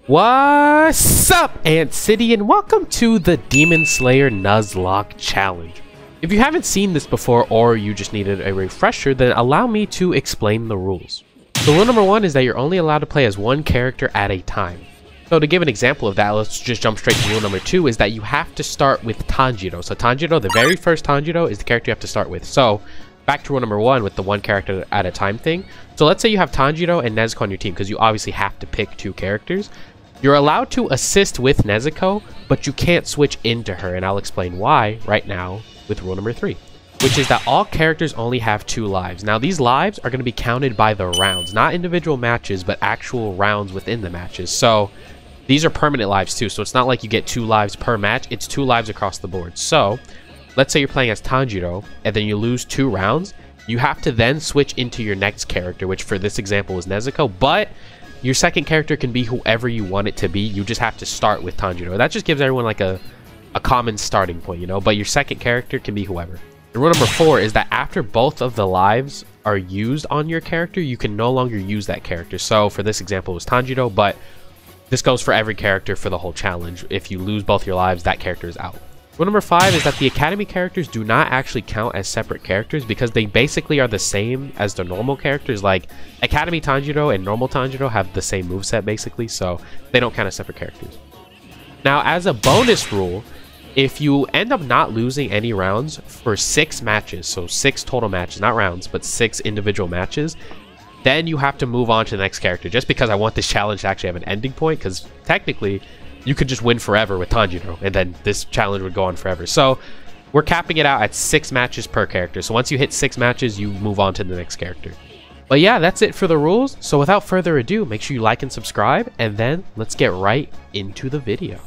What's up, Ant City, and welcome to the Demon Slayer Nuzlocke challenge. If you haven't seen this before or you just needed a refresher, then allow me to explain the rules. So rule number one is that you're only allowed to play as one character at a time. So to give an example of that, let's just jump straight to rule number two, is that you have to start with Tanjiro. So Tanjiro, the very first Tanjiro, is the character you have to start with. So back to rule number one with the one character at a time thing. So let's say you have Tanjiro and Nezuko on your team, because you obviously have to pick two characters. You're allowed to assist with Nezuko, but you can't switch into her, and I'll explain why right now with rule number three, which is that all characters only have 2 lives. Now these lives are going to be counted by the rounds, not individual matches, but actual rounds within the matches. So these are permanent lives too, so it's not like you get 2 lives per match, it's 2 lives across the board. So let's say you're playing as Tanjiro and then you lose 2 rounds, you have to then switch into your next character, which for this example is Nezuko, but your second character can be whoever you want it to be. You just have to start with Tanjiro. That just gives everyone like a common starting point, you know, but your second character can be whoever. And rule number 4 is that after both of the lives are used on your character, you can no longer use that character. So for this example it was Tanjiro, but this goes for every character for the whole challenge. If you lose both your lives, that character is out. Rule number 5 is that the Academy characters do not actually count as separate characters because they basically are the same as the normal characters. Like Academy Tanjiro and normal Tanjiro have the same moveset basically, so they don't count as separate characters. Now as a bonus rule, if you end up not losing any rounds for 6 matches, so 6 total matches, not rounds, but 6 individual matches, then you have to move on to the next character, just because I want this challenge to actually have an ending point, because technically you could just win forever with Tanjiro and then this challenge would go on forever. So we're capping it out at 6 matches per character. So once you hit 6 matches, you move on to the next character. But yeah, that's it for the rules. So without further ado, make sure you like and subscribe, and then let's get right into the video.